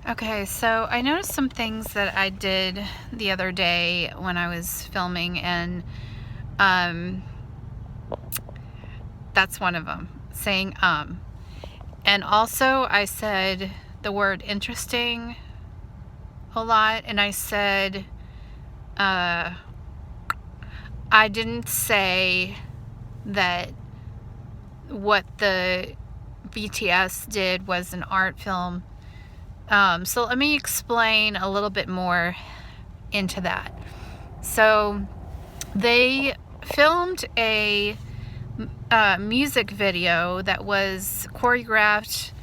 Okay, so I noticed some things that I did the other day when I was filming, and um, that's one of them, saying And also I said the word interesting a lot, and I said I didn't say that what the BTS did was an art film. So let me explain a little bit more into that. So they filmed a music video that was choreographed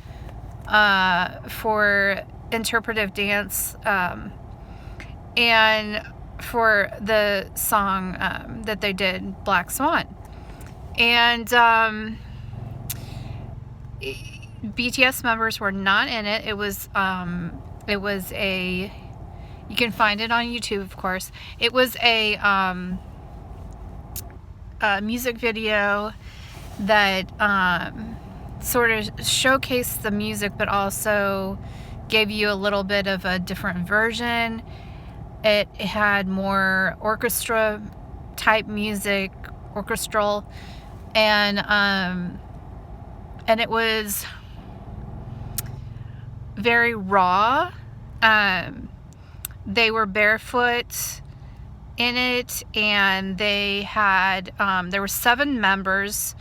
for interpretive dance, and for the song that they did, Black Swan. And BTS members were not in it. It was a, you can find it on YouTube, of course. It was a music video that sort of showcased the music, but also gave you a little bit of a different version. It had more orchestra type music, orchestral, and it was very raw. They were barefoot in it, and they had there were 7 members.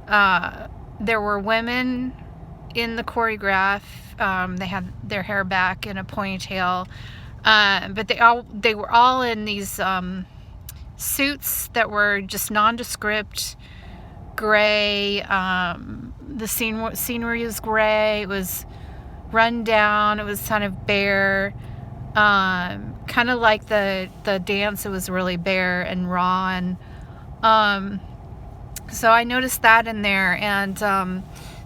There were women in the choreograph. They had their hair back in a ponytail, but they were all in these suits that were just nondescript gray. The scenery was gray. It was run down. It was kind of bare. Kind of like the dance. It was really bare and raw, and so I noticed that in there. And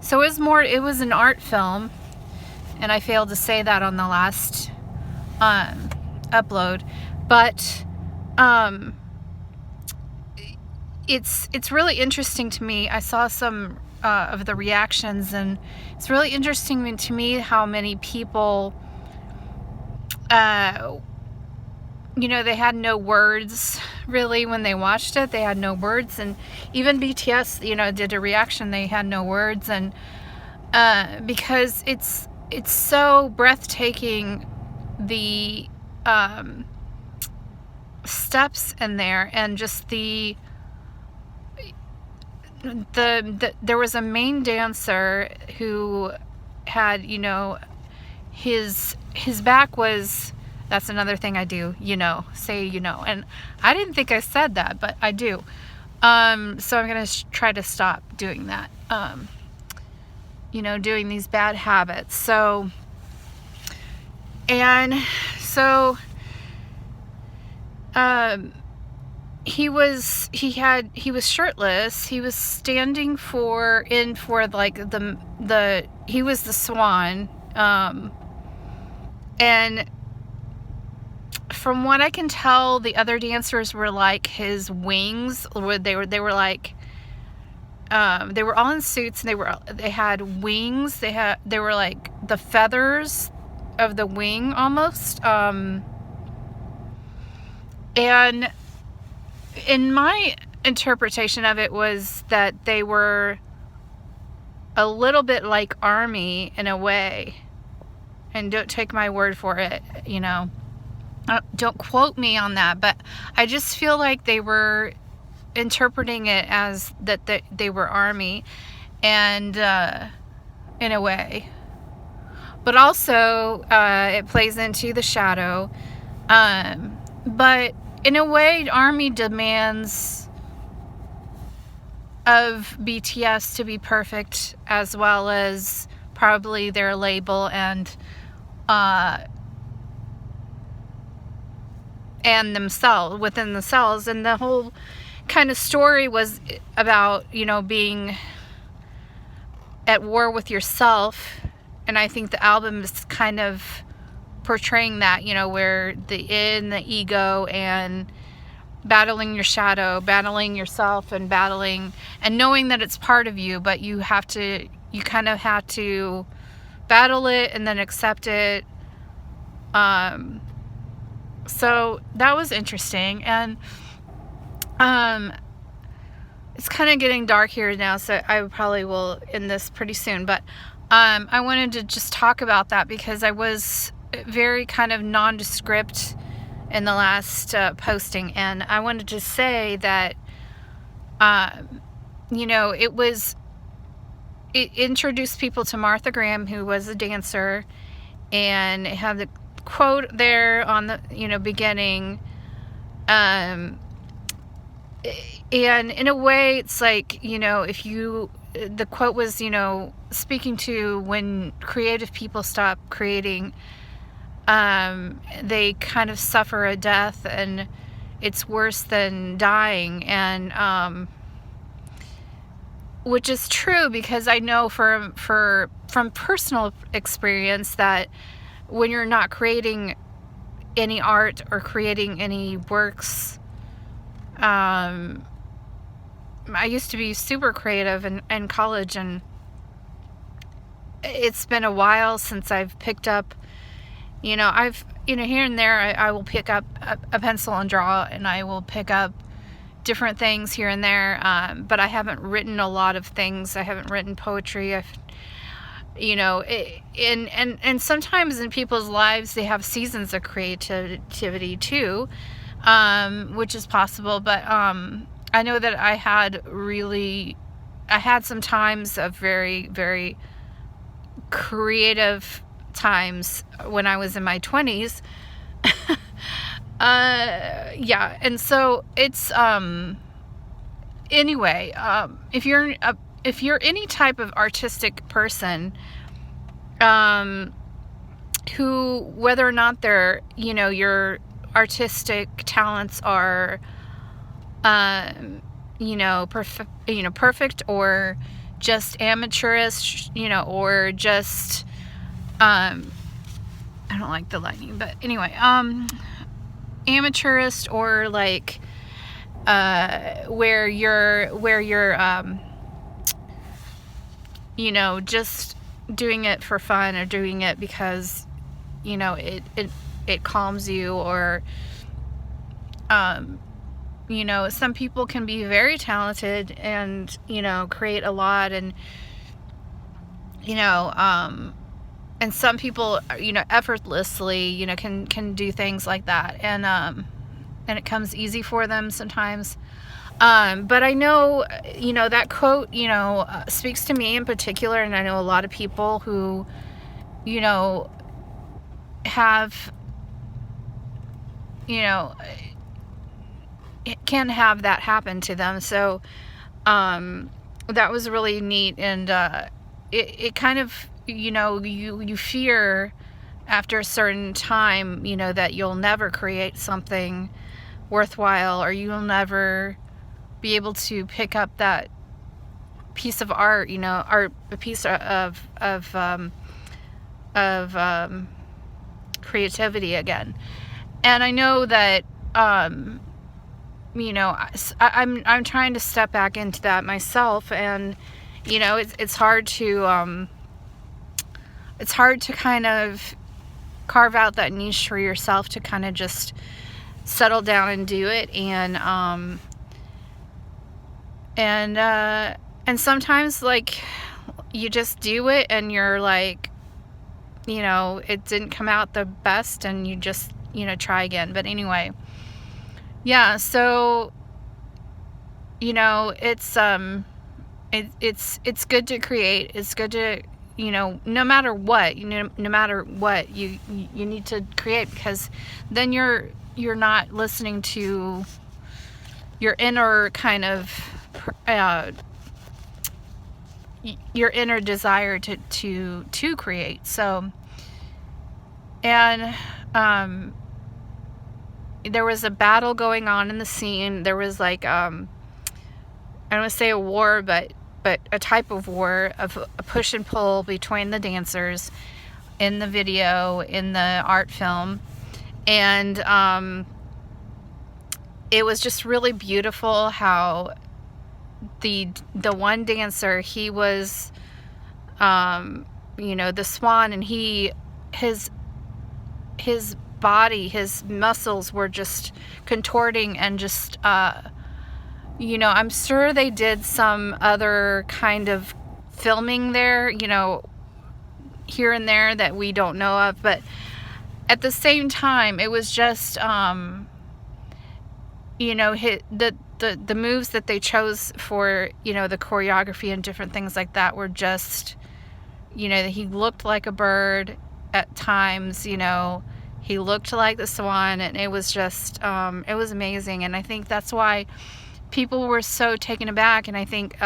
so it was an art film, and I failed to say that on the last upload, but it's really interesting to me. I saw some of the reactions, and it's really interesting to me how many people, they had no words really when they watched it. They had no words, and even BTS, did a reaction. They had no words, and because it's so breathtaking, the steps in there, and just there was a main dancer who had, his back was, that's another thing I do, say, and I didn't think I said that, but I do. So I'm going to try to stop doing that, doing these bad habits. So, he was shirtless. He was standing for like he was the Swan, and from what I can tell, the other dancers were like his wings. They were like, they were all in suits, and they had wings. They were like the feathers of the wing almost. And in my interpretation of it was that they were a little bit like ARMY in a way. And don't take my word for it, don't quote me on that, but I just feel like they were interpreting it as that they were ARMY, and in a way. But also it plays into the shadow. But in a way, ARMY demands of BTS to be perfect, as well as probably their label and themselves, within themselves. And the whole kind of story was about, being at war with yourself. And I think the album is kind of portraying that, where the ego, and battling your shadow, battling yourself, and knowing that it's part of you, but you kind of have to battle it and then accept it. So that was interesting. And it's kind of getting dark here now, so I probably will end this pretty soon. But I wanted to just talk about that because I was very kind of nondescript in the last posting, and I wanted to say that you know, it introduced people to Martha Graham, who was a dancer, and it had the quote there on the, you know, beginning, and in a way it's like, you know, if you, the quote was, you know, speaking to when creative people stop creating, they kind of suffer a death, and it's worse than dying. And which is true, because I know from personal experience that when you're not creating any art or creating any works, I used to be super creative in college, and it's been a while since I've picked up, you know, here and there I will pick up a pencil and draw, and I will pick up different things here and there, but I haven't written a lot of things. I haven't written poetry. You know, and sometimes in people's lives they have seasons of creativity too, which is possible. But I know that I had some times of very, very creative times when I was in my 20s. Yeah, and so it's anyway, if you're any type of artistic person, who, whether or not they're, you know, your artistic talents are you know, perfect, or just amateurish, you know, or just I don't like the lightning, but anyway, amateurist, or like where you're you know, just doing it for fun, or doing it because, you know, it calms you, or you know, some people can be very talented and, you know, create a lot, and, you know, and some people, you know, effortlessly, you know, can do things like that, and it comes easy for them sometimes. But I know, you know, that quote, you know, speaks to me in particular, and I know a lot of people who, you know, have, you know, can have that happen to them. So that was really neat, and it kind of, you know, you fear after a certain time, you know, that you'll never create something worthwhile, or you'll never be able to pick up that piece of art, you know, or a piece of creativity again. And I know that you know, I'm trying to step back into that myself, and, you know, it's hard to kind of carve out that niche for yourself, to kind of just settle down and do it. And sometimes, like, you just do it, and you're like, you know, it didn't come out the best, and you just, you know, try again. But anyway, yeah, so, you know, it's good to create. It's good to, you know, no matter what, you know, no matter what, you need to create, because then you're not listening to your inner kind of your inner desire to create. So, and there was a battle going on in the scene. There was like I don't want to say a war, but a type of war, of a push and pull between the dancers in the video, in the art film. And it was just really beautiful how the one dancer, he was you know, the Swan, and his body, his muscles were just contorting and just, you know, I'm sure they did some other kind of filming there, you know, here and there that we don't know of, but at the same time, it was just, you know, the moves that they chose for, you know, the choreography and different things like that were just, you know, he looked like a bird at times, you know, he looked like the Swan, and it was just, it was amazing. And I think that's why people were so taken aback, and I think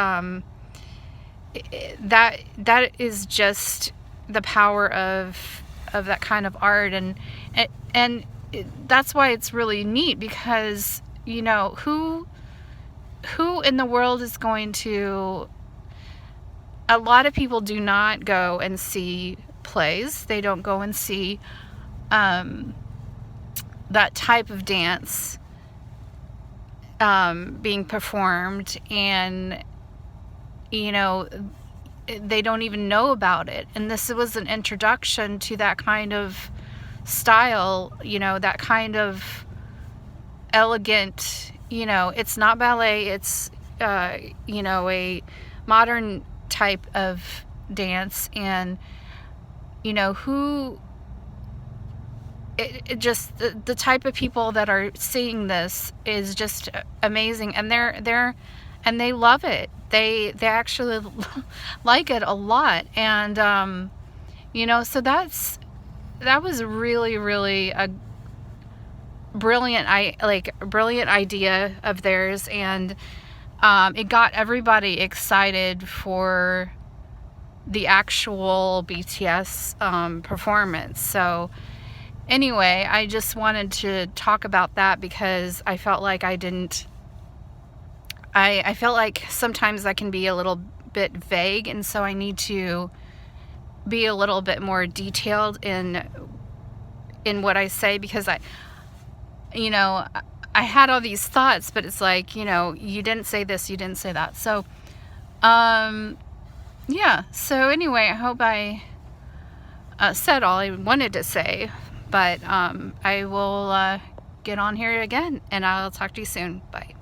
that is just the power of that kind of art, and that's why it's really neat, because, you know, who in the world is going to, a lot of people do not go and see plays, they don't go and see that type of dance being performed, and, you know, they don't even know about it. And this was an introduction to that kind of style, you know, that kind of elegant, you know, it's not ballet, it's, you know, a modern type of dance. And, you know, it just, the type of people that are seeing this is just amazing, and and they love it. They actually like it a lot. And you know, so that was really a brilliant idea of theirs, and it got everybody excited for the actual BTS performance. So anyway, I just wanted to talk about that, because I felt like I felt like sometimes I can be a little bit vague, and so I need to be a little bit more detailed in what I say, because you know, I had all these thoughts, but it's like, you know, you didn't say this, you didn't say that. So yeah, so anyway, I hope I said all I wanted to say, but I will get on here again, and I'll talk to you soon. Bye.